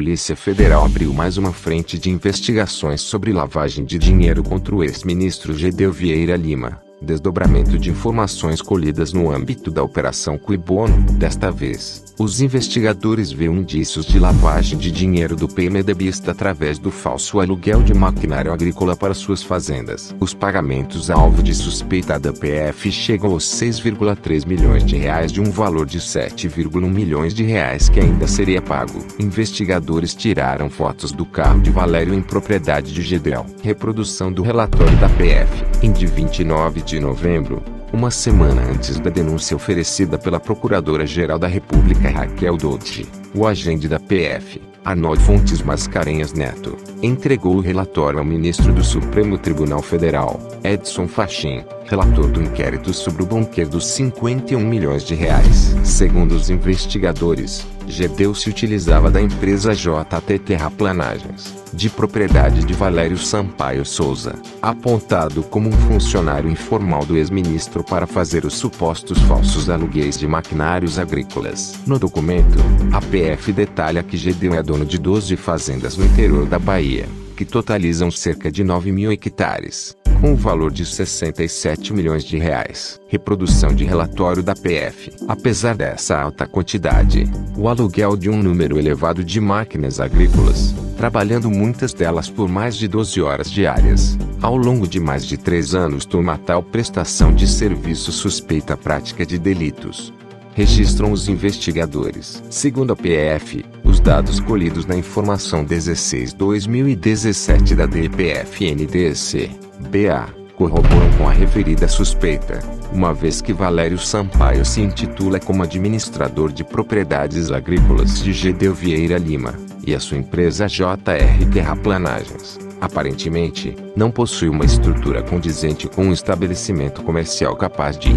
Polícia Federal abriu mais uma frente de investigações sobre lavagem de dinheiro contra o ex-ministro Gedel Vieira Lima. Desdobramento de informações colhidas no âmbito da Operação Cui-Bono. Desta vez, os investigadores veem indícios de lavagem de dinheiro do PMDBista através do falso aluguel de maquinário agrícola para suas fazendas. Os pagamentos alvo de suspeita da PF chegam aos 6,3 milhões de reais de um valor de 7,1 milhões de reais que ainda seria pago. Investigadores tiraram fotos do carro de Valério em propriedade de Gedel. Reprodução do relatório da PF, em de 29 de novembro, uma semana antes da denúncia oferecida pela Procuradora-Geral da República Raquel Dodge. O agente da PF, Arnoldo Fontes Mascarenhas Neto, entregou o relatório ao ministro do Supremo Tribunal Federal, Edson Fachin, relator do inquérito sobre o banqueiro dos 51 milhões de reais. Segundo os investigadores, Gedel se utilizava da empresa JT Terraplanagens, de propriedade de Valério Sampaio Souza, apontado como um funcionário informal do ex-ministro para fazer os supostos falsos aluguéis de maquinários agrícolas. No documento, a PF detalha que Gedel é dono de 12 fazendas no interior da Bahia, que totalizam cerca de 9 mil hectares, com um valor de 67 milhões de reais. Reprodução de relatório da PF. Apesar dessa alta quantidade, o aluguel de um número elevado de máquinas agrícolas, trabalhando muitas delas por mais de 12 horas diárias, ao longo de mais de 3 anos, toma tal prestação de serviço suspeita a prática de delitos. Registram os investigadores. Segundo a PF, os dados colhidos na informação 16/2017 da DPF-NDC-BA corroboram com a referida suspeita, uma vez que Valério Sampaio se intitula como administrador de propriedades agrícolas de Gedel Vieira Lima, e a sua empresa JR Terraplanagens, aparentemente, não possui uma estrutura condizente com um estabelecimento comercial capaz de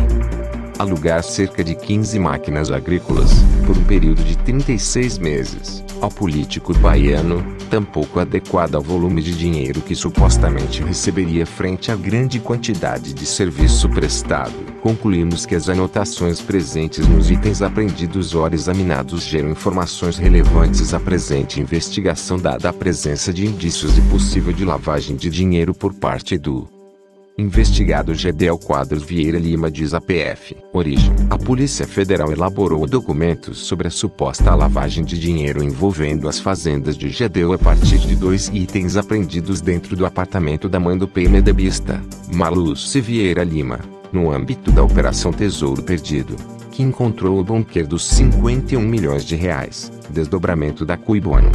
alugar cerca de 15 máquinas agrícolas, por um período de 36 meses, ao político baiano, tampouco adequado ao volume de dinheiro que supostamente receberia frente à grande quantidade de serviço prestado. Concluímos que as anotações presentes nos itens apreendidos ou examinados geram informações relevantes à presente investigação, dada a presença de indícios de possível de lavagem de dinheiro por parte do investigado Gedel Quadros Vieira Lima, diz a PF. Origem: a Polícia Federal elaborou documentos sobre a suposta lavagem de dinheiro envolvendo as fazendas de Gedel a partir de 2 itens apreendidos dentro do apartamento da mãe do PMDBista, Marluce Vieira Lima, no âmbito da Operação Tesouro Perdido, que encontrou o banqueiro dos 51 milhões de reais, desdobramento da Cui-Bono,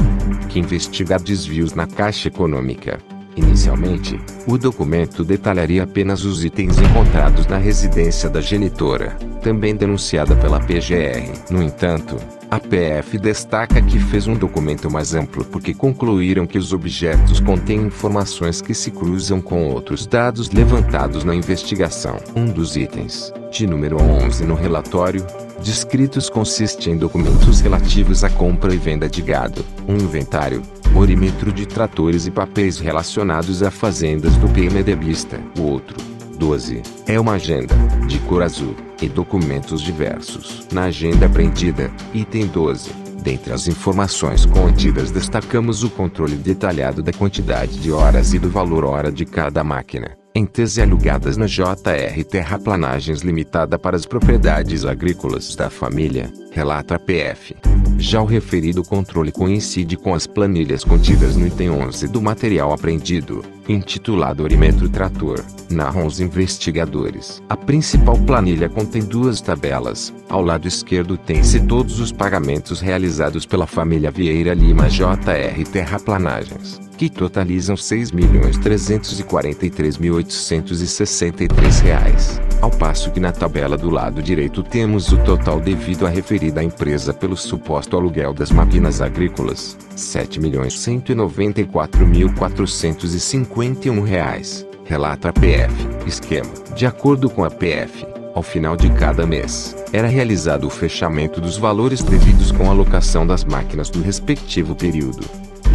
que investiga desvios na Caixa Econômica. Inicialmente, o documento detalharia apenas os itens encontrados na residência da genitora, também denunciada pela PGR. No entanto, a PF destaca que fez um documento mais amplo porque concluíram que os objetos contêm informações que se cruzam com outros dados levantados na investigação. Um dos itens, de número 11 no relatório, descritos, consiste em documentos relativos à compra e venda de gado, um inventário, orímetro de tratores e papéis relacionados a fazendas do PMDBista. O outro, 12, é uma agenda, de cor azul, e documentos diversos. Na agenda apreendida, item 12, dentre as informações contidas destacamos o controle detalhado da quantidade de horas e do valor hora de cada máquina, em tese alugadas na JR Terraplanagens Limitada para as propriedades agrícolas da família, relata a PF. Já o referido controle coincide com as planilhas contidas no item 11 do material apreendido, intitulado Orímetro Trator, narram os investigadores. A principal planilha contém 2 tabelas. Ao lado esquerdo tem-se todos os pagamentos realizados pela família Vieira Lima JR Terraplanagens, que totalizam R$ 6.343.863, ao passo que na tabela do lado direito temos o total devido à referida empresa pelo suposto aluguel das máquinas agrícolas, R$ 7.194.451, relata a PF. Esquema: de acordo com a PF, ao final de cada mês, era realizado o fechamento dos valores devidos com a alocação das máquinas do respectivo período.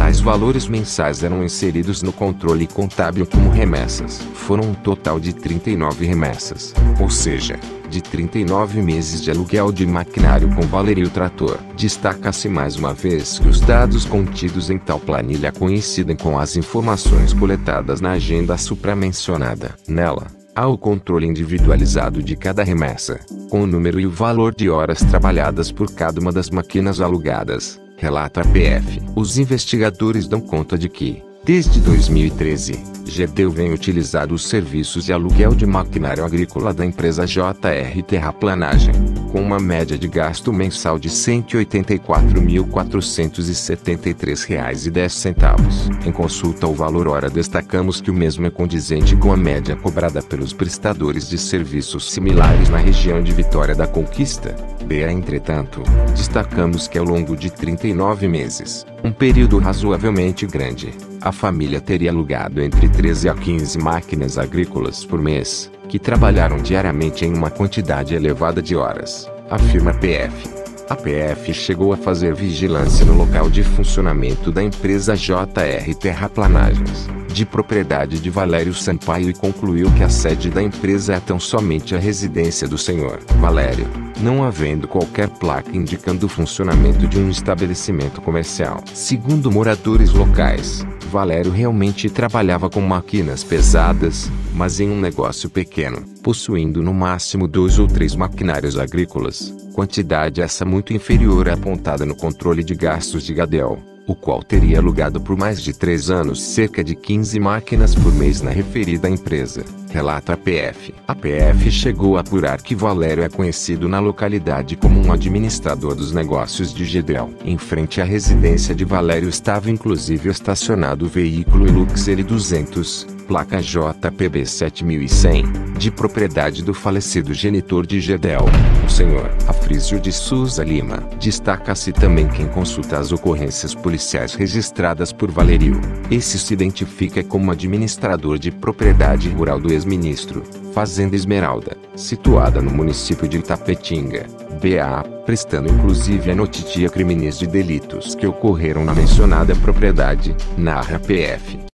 Tais valores mensais eram inseridos no controle contábil como remessas. Foram um total de 39 remessas, ou seja, de 39 meses de aluguel de maquinário com Valério Trator. Destaca-se mais uma vez que os dados contidos em tal planilha coincidem com as informações coletadas na agenda supramencionada. Nela, há o controle individualizado de cada remessa, com o número e o valor de horas trabalhadas por cada uma das máquinas alugadas, relata a PF. Os investigadores dão conta de que, desde 2013, GDEL vem utilizando os serviços de aluguel de maquinário agrícola da empresa JR Terraplanagem, com uma média de gasto mensal de R$ 184.473,10. Em consulta ao valor hora, destacamos que o mesmo é condizente com a média cobrada pelos prestadores de serviços similares na região de Vitória da Conquista, BA. Entretanto, destacamos que ao longo de 39 meses, um período razoavelmente grande, a família teria alugado entre 13 a 15 máquinas agrícolas por mês, que trabalharam diariamente em uma quantidade elevada de horas, afirma a PF. A PF chegou a fazer vigilância no local de funcionamento da empresa JR Terraplanagens, de propriedade de Valério Sampaio, e concluiu que a sede da empresa é tão somente a residência do senhor Valério, não havendo qualquer placa indicando o funcionamento de um estabelecimento comercial. Segundo moradores locais, Valério realmente trabalhava com máquinas pesadas, mas em um negócio pequeno, possuindo no máximo 2 ou 3 maquinários agrícolas, quantidade essa muito inferior à apontada no controle de gastos de GDEL, o qual teria alugado por mais de 3 anos cerca de 15 máquinas por mês na referida empresa, relata a PF. A PF chegou a apurar que Valério é conhecido na localidade como um administrador dos negócios de GDEL. Em frente à residência de Valério estava inclusive estacionado o veículo Hilux L200, placa JPB 7100, de propriedade do falecido genitor de GDEL, o senhor Afrísio de Souza Lima. Destaca-se também que, em consulta às ocorrências policiais registradas por Valério, esse se identifica como administrador de propriedade rural do ex-ministro, Fazenda Esmeralda, situada no município de Itapetinga, BA, prestando inclusive a notícia crimes de delitos que ocorreram na mencionada propriedade, narra a PF.